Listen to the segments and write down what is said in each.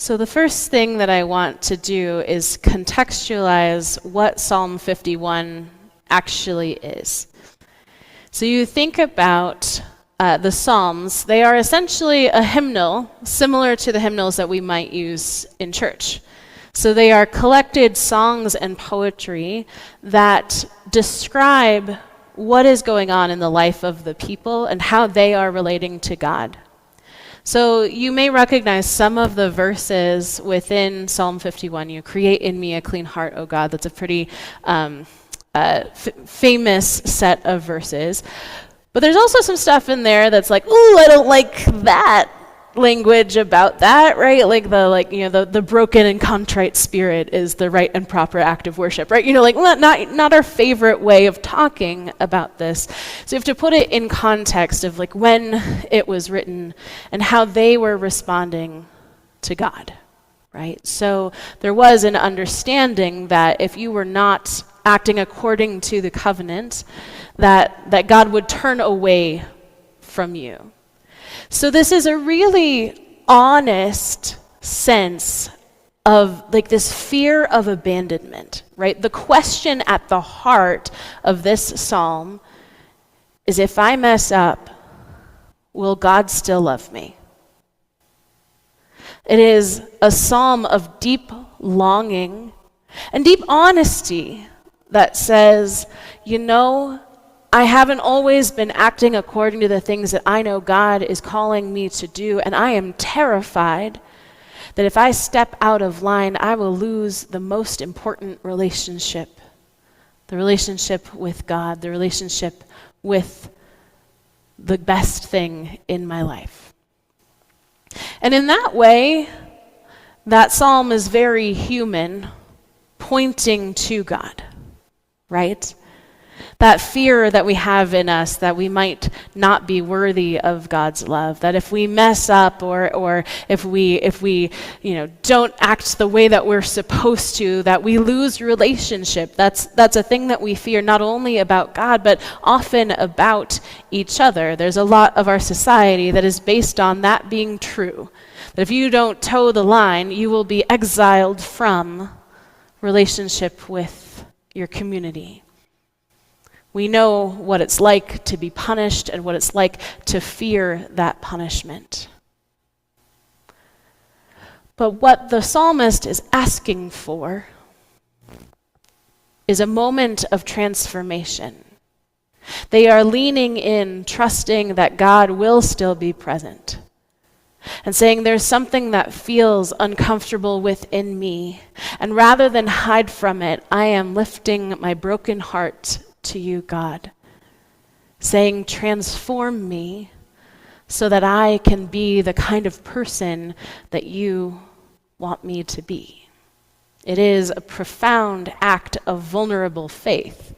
So the first thing that I want to do is contextualize what Psalm 51 actually is. So you think about the Psalms, they are essentially a hymnal similar to the hymnals that we might use in church. So they are collected songs and poetry that describe what is going on in the life of the people and how they are relating to God. So you may recognize some of the verses within Psalm 51. You create in me a clean heart, O God. That's a pretty famous set of verses. But there's also some stuff in there that's like, ooh, I don't like that language about that, right? The broken and contrite spirit is the right and proper act of worship, right? Not our favorite way of talking about this. So you have to put it in context of like when it was written and how they were responding to God, right? So there was an understanding that if you were not acting according to the covenant, that God would turn away from you. So this is a really honest sense of like this fear of abandonment, right? The question at the heart of this psalm is, if I mess up, will God still love me? It is a psalm of deep longing and deep honesty that says, I haven't always been acting according to the things that I know God is calling me to do, and I am terrified that if I step out of line, I will lose the most important relationship, the relationship with God, the relationship with the best thing in my life. And in that way, that psalm is very human, pointing to God, right? That fear that we have in us that we might not be worthy of God's love, that if we mess up or if we don't act the way that we're supposed to, that we lose relationship. That's a thing that we fear not only about God, but often about each other. There's a lot of our society that is based on that being true. That if you don't toe the line, you will be exiled from relationship with your community. We know what it's like to be punished and what it's like to fear that punishment. But what the psalmist is asking for is a moment of transformation. They are leaning in, trusting that God will still be present, and saying there's something that feels uncomfortable within me, and rather than hide from it, I am lifting my broken heart to you, God, saying, transform me so that I can be the kind of person that you want me to be. It is a profound act of vulnerable faith.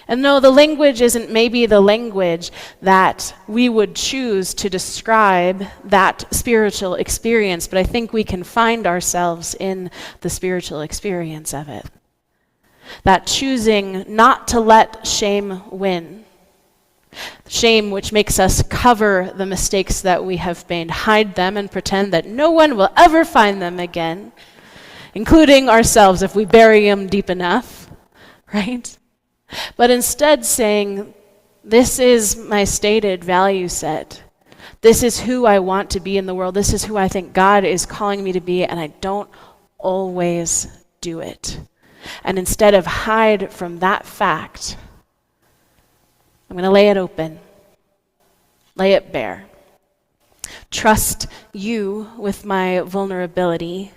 And no, the language isn't maybe the language that we would choose to describe that spiritual experience, but I think we can find ourselves in the spiritual experience of it. That choosing not to let shame win. Shame which makes us cover the mistakes that we have made, hide them and pretend that no one will ever find them again, including ourselves if we bury them deep enough, right? But instead saying, this is my stated value set. This is who I want to be in the world. This is who I think God is calling me to be, and I don't always do it. And instead of hide from that fact, I'm going to lay it open, lay it bare. Trust you with my vulnerability,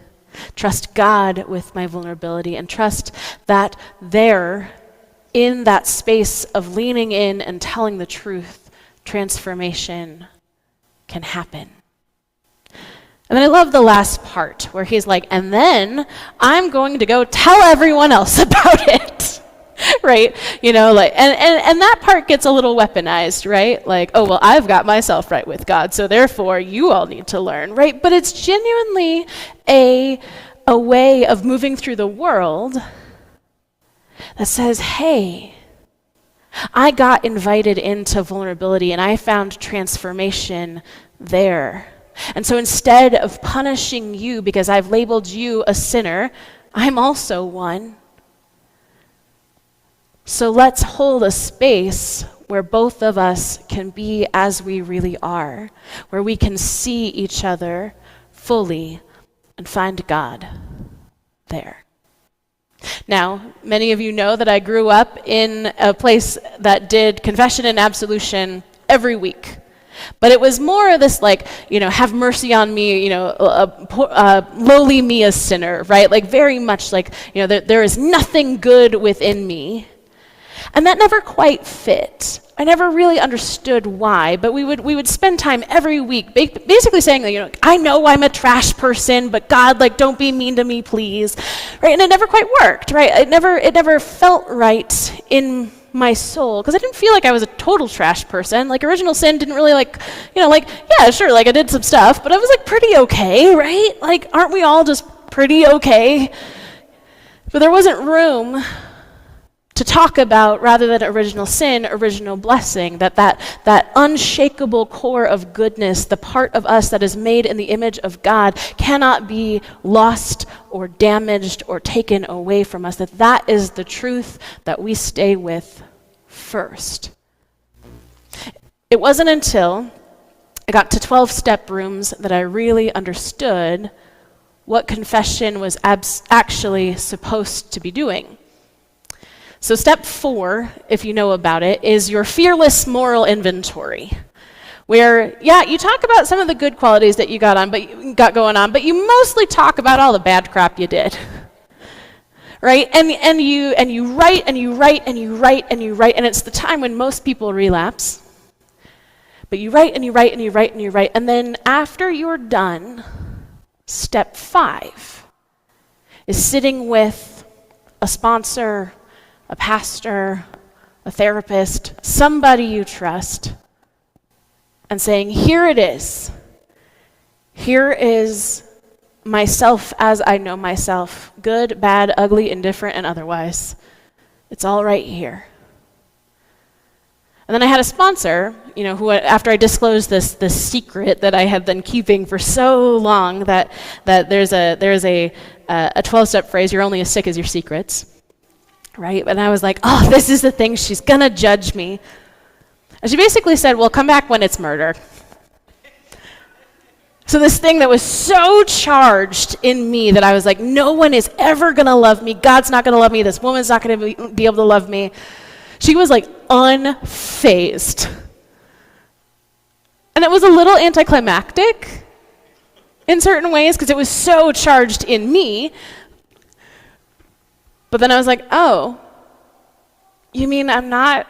trust God with my vulnerability, and trust that there, in that space of leaning in and telling the truth, transformation can happen. And then I love the last part where he's like, and then I'm going to go tell everyone else about it, right? And that part gets a little weaponized, right? Like, oh, well, I've got myself right with God, so therefore you all need to learn, right? But it's genuinely a way of moving through the world that says, hey, I got invited into vulnerability and I found transformation there. And so instead of punishing you because I've labeled you a sinner, I'm also one. So let's hold a space where both of us can be as we really are, where we can see each other fully and find God there. Now, many of you know that I grew up in a place that did confession and absolution every week. But it was more of this, like, have mercy on me, lowly me a sinner, right? Like very much like, there is nothing good within me. And that never quite fit. I never really understood why, but we would spend time every week basically saying, I know I'm a trash person, but God, don't be mean to me, please, right? And it never quite worked, right? It never felt right in my soul, because I didn't feel like I was a total trash person. Original sin didn't really yeah, sure, I did some stuff, but I was pretty okay, right? Aren't we all just pretty okay? But there wasn't room to talk about, rather than original sin, original blessing, that unshakable core of goodness, the part of us that is made in the image of God, cannot be lost or damaged or taken away from us, that is the truth that we stay with first. It wasn't until I got to 12-step rooms that I really understood what confession was actually supposed to be doing. So step 4, if you know about it, is your fearless moral inventory, where, you talk about some of the good qualities that you got going on, but you mostly talk about all the bad crap you did, right? And you write, and you write, and you write, and you write, and it's the time when most people relapse. But you write, and you write, and you write, and you write, and then after you're done, step 5 is sitting with a sponsor, a pastor, a therapist, somebody you trust, and saying, here it is. Here is myself as I know myself, good, bad, ugly, indifferent, and otherwise. It's all right here. And then I had a sponsor, who, after I disclosed this secret that I had been keeping for so long, that there's a 12-step phrase, you're only as sick as your secrets. Right? And I was like, oh, this is the thing, she's gonna judge me. And she basically said, well, come back when it's murder. So this thing that was so charged in me that I was like, no one is ever gonna love me, God's not gonna love me, this woman's not gonna be able to love me. She was unfazed. And it was a little anticlimactic in certain ways, because it was so charged in me. But then I was like, oh, you mean I'm not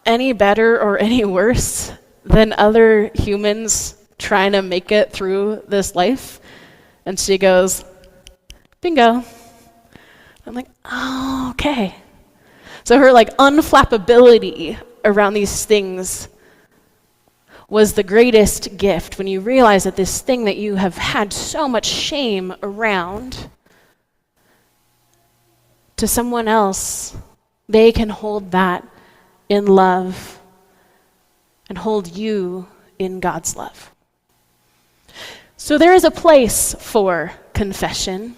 any better or any worse than other humans trying to make it through this life? And she goes, bingo. I'm like, oh, okay. So her unflappability around these things was the greatest gift, when you realize that this thing that you have had so much shame around, to someone else, they can hold that in love and hold you in God's love. So there is a place for confession,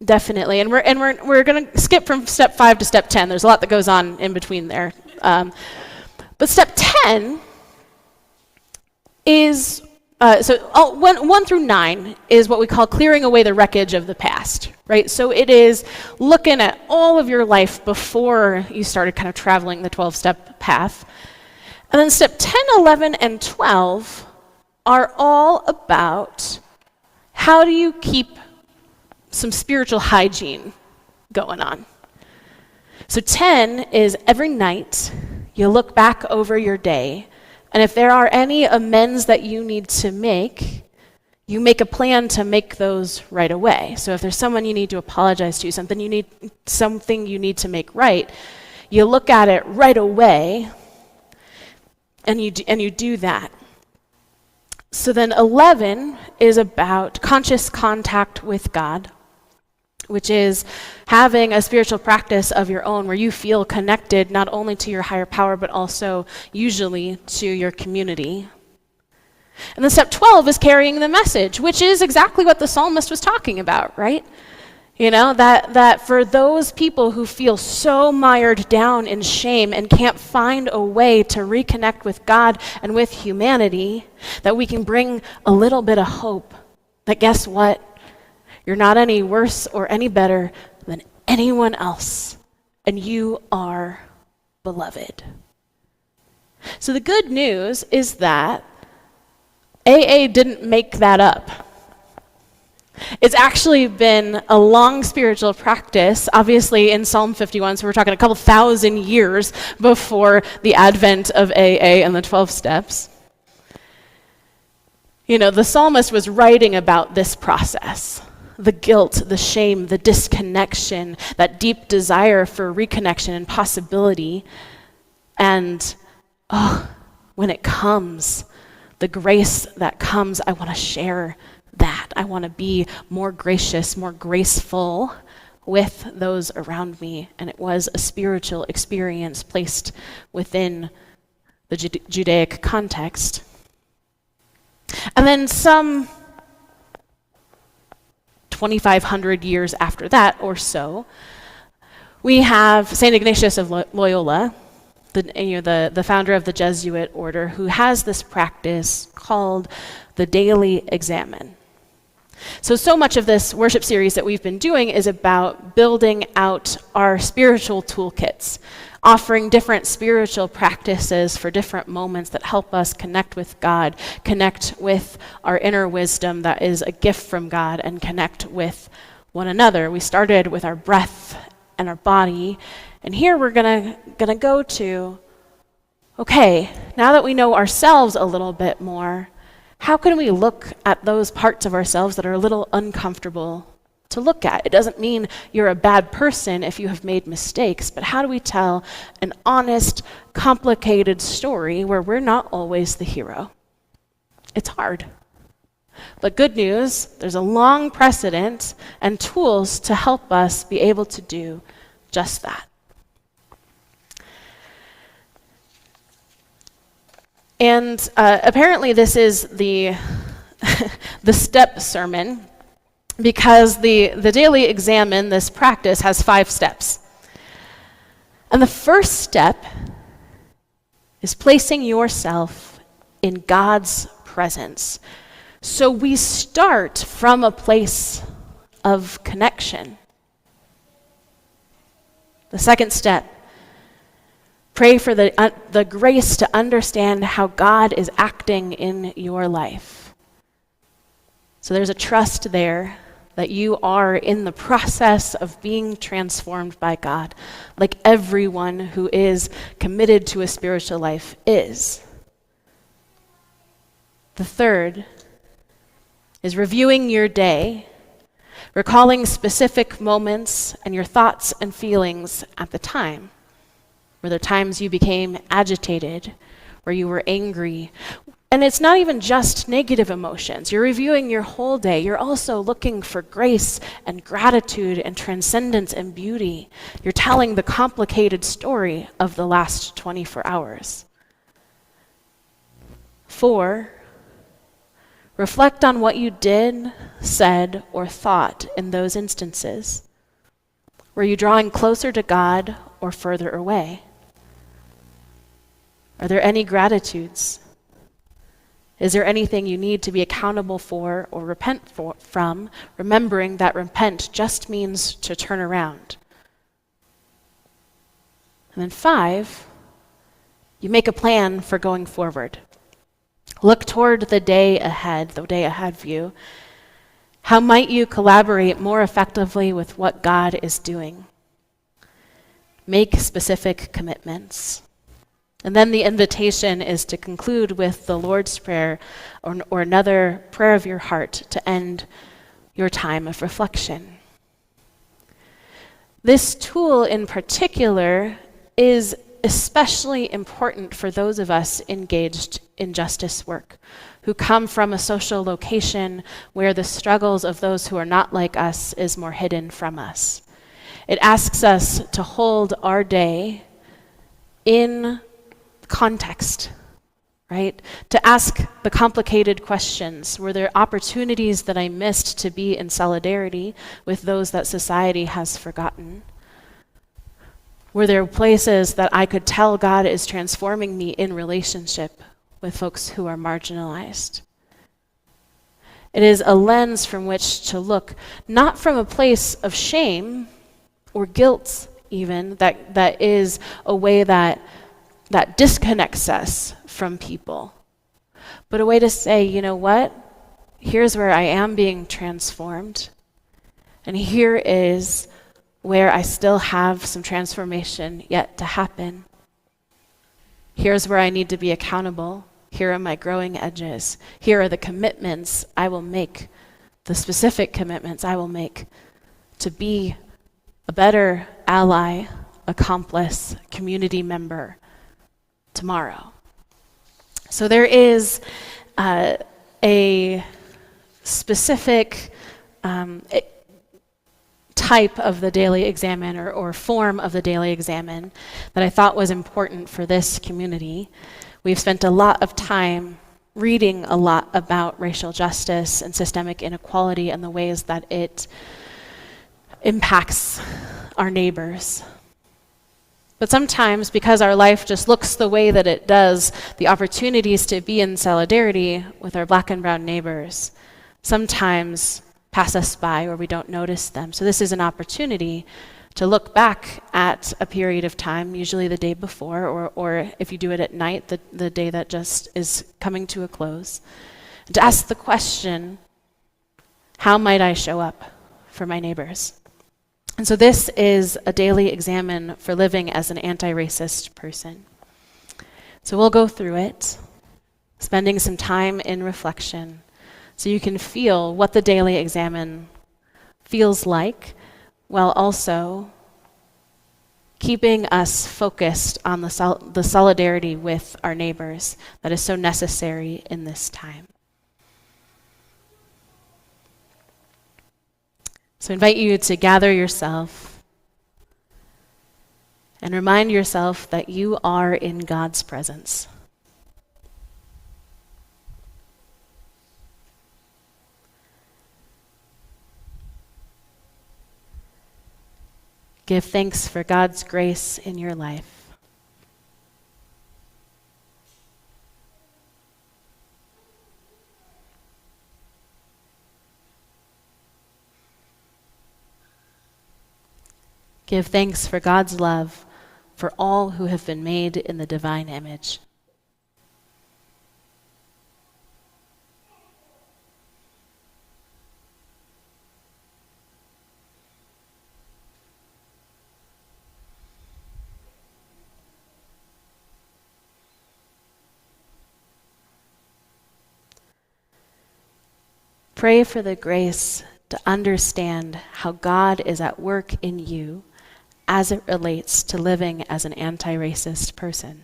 definitely, and we're going to skip from step 5 to step 10. There's a lot that goes on in between there, but step 10 is 1 through 9 is what we call clearing away the wreckage of the past, right? So it is looking at all of your life before you started kind of traveling the 12-step path. And then step 10, 11, and 12 are all about how do you keep some spiritual hygiene going on. So 10 is every night you look back over your day, and if there are any amends that you need to make, you make a plan to make those right away. So if there's someone you need to apologize to, something you need to make right, you look at it right away, and you do that. So then 11 is about conscious contact with God, which is having a spiritual practice of your own where you feel connected not only to your higher power, but also usually to your community. And then step 12 is carrying the message, which is exactly what the psalmist was talking about, right? You know, that for those people who feel so mired down in shame and can't find a way to reconnect with God and with humanity, that we can bring a little bit of hope. That guess what? You're not any worse or any better than anyone else, and you are beloved. So the good news is that AA didn't make that up. It's actually been a long spiritual practice, obviously in Psalm 51, so we're talking a couple thousand years before the advent of AA and the 12 steps. You know, the psalmist was writing about this process, the guilt, the shame, the disconnection, that deep desire for reconnection and possibility. And when it comes, the grace that comes, I want to share that. I want to be more gracious, more graceful with those around me. And it was a spiritual experience placed within the Judaic context. And then some 2,500 years after that or so, we have St. Ignatius of Loyola, the founder of the Jesuit order, who has this practice called the daily examen. So much of this worship series that we've been doing is about building out our spiritual toolkits, offering different spiritual practices for different moments that help us connect with God, connect with our inner wisdom that is a gift from God, and connect with one another. We started with our breath and our body, and here we're gonna go to, okay, now that we know ourselves a little bit more, how can we look at those parts of ourselves that are a little uncomfortable to look at? It doesn't mean you're a bad person if you have made mistakes, but how do we tell an honest, complicated story where we're not always the hero? It's hard. But good news, there's a long precedent and tools to help us be able to do just that. And apparently this is the the step sermon, because the daily examen, this practice, has 5 steps. And the first step is placing yourself in God's presence. So we start from a place of connection. The second step, pray for the grace to understand how God is acting in your life. So there's a trust there that you are in the process of being transformed by God, like everyone who is committed to a spiritual life is. The third is reviewing your day, recalling specific moments and your thoughts and feelings at the time. Were there times you became agitated, where you were angry? And it's not even just negative emotions. You're reviewing your whole day. You're also looking for grace and gratitude and transcendence and beauty. You're telling the complicated story of the last 24 hours. 4, reflect on what you did, said, or thought in those instances. Were you drawing closer to God or further away? Are there any gratitudes? Is there anything you need to be accountable for or repent from, remembering that repent just means to turn around? And then 5, you make a plan for going forward. Look toward the day ahead view. How might you collaborate more effectively with what God is doing? Make specific commitments. And then the invitation is to conclude with the Lord's Prayer or another prayer of your heart to end your time of reflection. This tool in particular is especially important for those of us engaged in justice work, who come from a social location where the struggles of those who are not like us is more hidden from us. It asks us to hold our day in context, right? To ask the complicated questions. Were there opportunities that I missed to be in solidarity with those that society has forgotten? Were there places that I could tell God is transforming me in relationship with folks who are marginalized? It is a lens from which to look, not from a place of shame or guilt even, that is a way that disconnects us from people, but a way to say, you know what? Here's where I am being transformed, and here is where I still have some transformation yet to happen. Here's where I need to be accountable. Here are my growing edges. Here are the commitments I will make, the specific commitments I will make to be a better ally, accomplice, community member tomorrow. So there is a specific type of the daily examen or form of the daily examen that I thought was important for this community. We've spent a lot of time reading a lot about racial justice and systemic inequality and the ways that it impacts our neighbors. But sometimes, because our life just looks the way that it does, the opportunities to be in solidarity with our Black and brown neighbors sometimes pass us by or we don't notice them. So this is an opportunity to look back at a period of time, usually the day before, or if you do it at night, the day that just is coming to a close, and to ask the question, how might I show up for my neighbors? And so this is a daily examen for living as an anti-racist person. So we'll go through it, spending some time in reflection, so you can feel what the daily examen feels like, while also keeping us focused on the solidarity with our neighbors that is so necessary in this time. So I invite you to gather yourself and remind yourself that you are in God's presence. Give thanks for God's grace in your life. Give thanks for God's love for all who have been made in the divine image. Pray for the grace to understand how God is at work in you as it relates to living as an anti-racist person.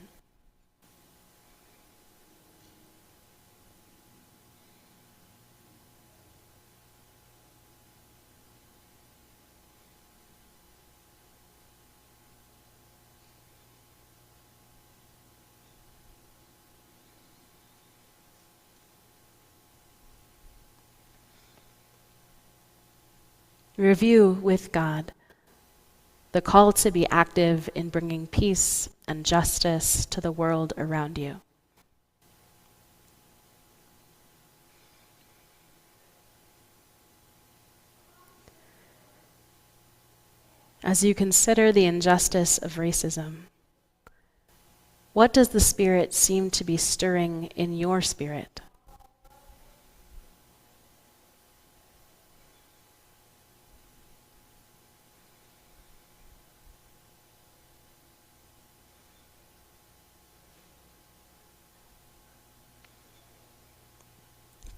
Review with God the call to be active in bringing peace and justice to the world around you. As you consider the injustice of racism, what does the Spirit seem to be stirring in your spirit?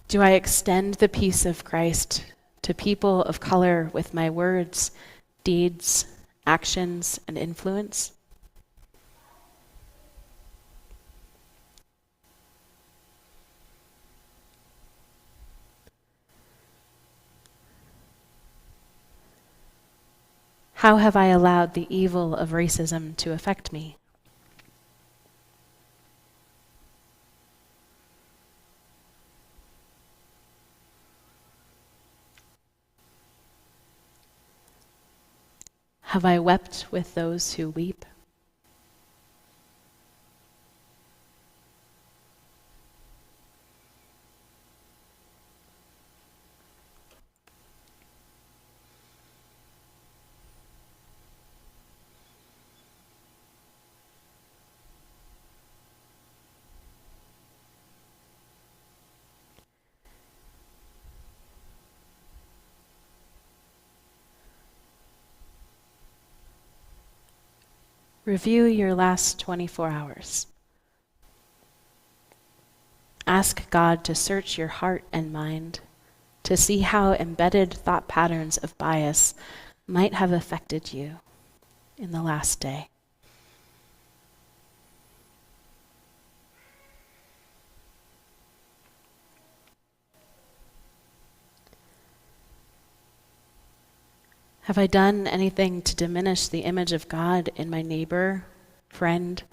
Do I extend the peace of Christ to people of color with my words, deeds, actions, and influence? How have I allowed the evil of racism to affect me? Have I wept with those who weep? Review your last 24 hours. Ask God to search your heart and mind to see how embedded thought patterns of bias might have affected you in the last day. Have I done anything to diminish the image of God in my neighbor, friend,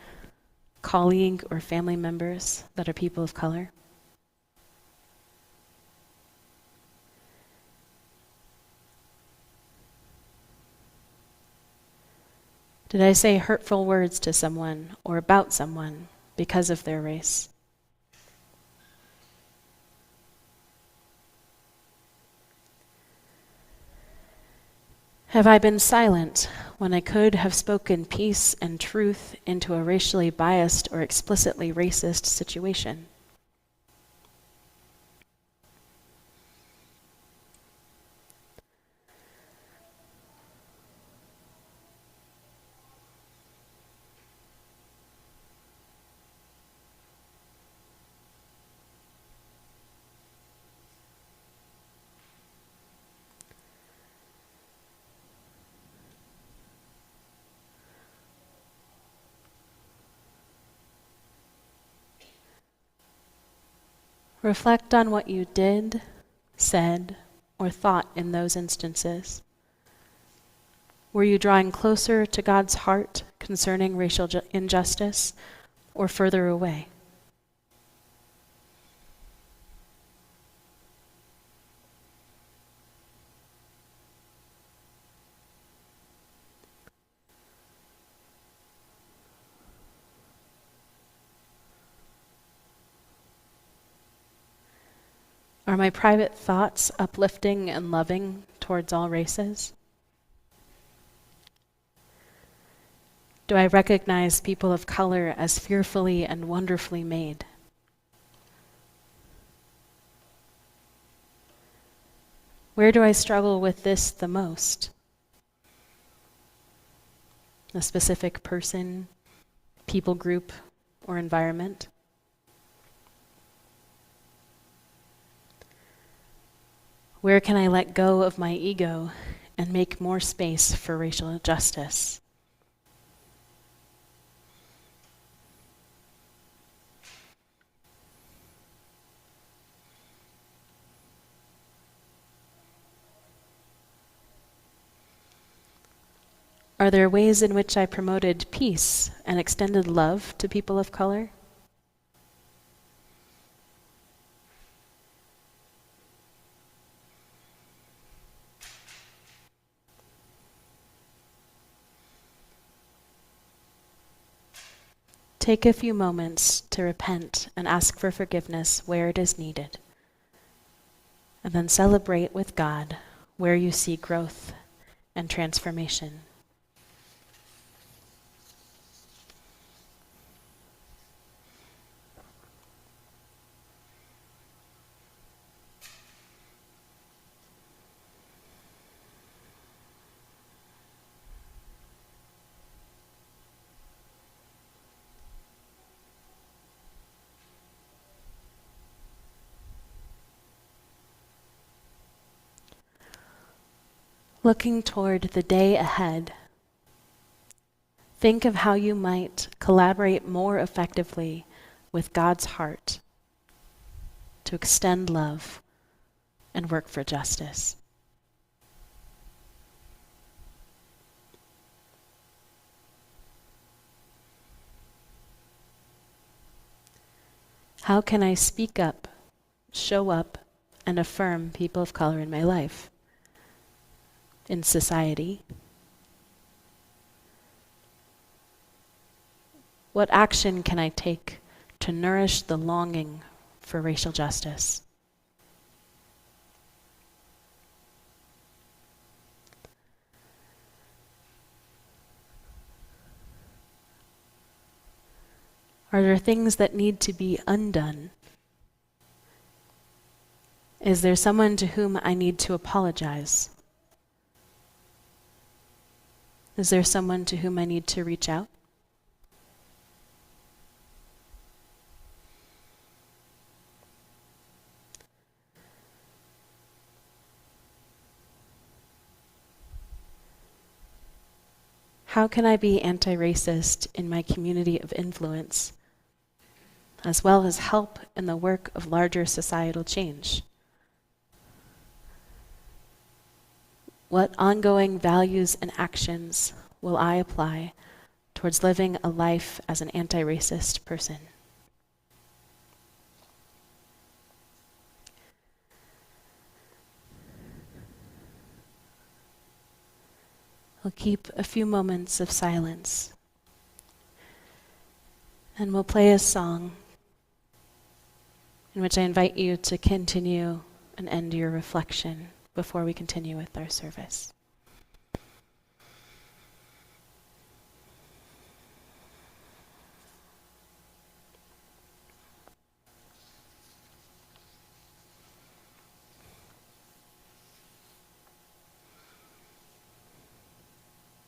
colleague, or family members that are people of color? Did I say hurtful words to someone or about someone because of their race? Have I been silent when I could have spoken peace and truth into a racially biased or explicitly racist situation? Reflect on what you did, said, or thought in those instances. Were you drawing closer to God's heart concerning racial injustice, or further away? Are my private thoughts uplifting and loving towards all races? Do I recognize people of color as fearfully and wonderfully made? Where do I struggle with this the most? A specific person, people group, or environment? Where can I let go of my ego and make more space for racial justice? Are there ways in which I promoted peace and extended love to people of color? Take a few moments to repent and ask for forgiveness where it is needed. And then celebrate with God where you see growth and transformation. Looking toward the day ahead, think of how you might collaborate more effectively with God's heart to extend love and work for justice. How can I speak up, show up, and affirm people of color in my life, in society, What action can I take to nourish the longing for racial justice? Are there things that need to be undone? Is there someone to whom I need to apologize? Is there someone to whom I need to reach out? How can I be anti-racist in my community of influence, as well as help in the work of larger societal change? What ongoing values and actions will I apply towards living a life as an anti-racist person? We'll keep a few moments of silence, and we'll play a song in which I invite you to continue and end your reflection before we continue with our service.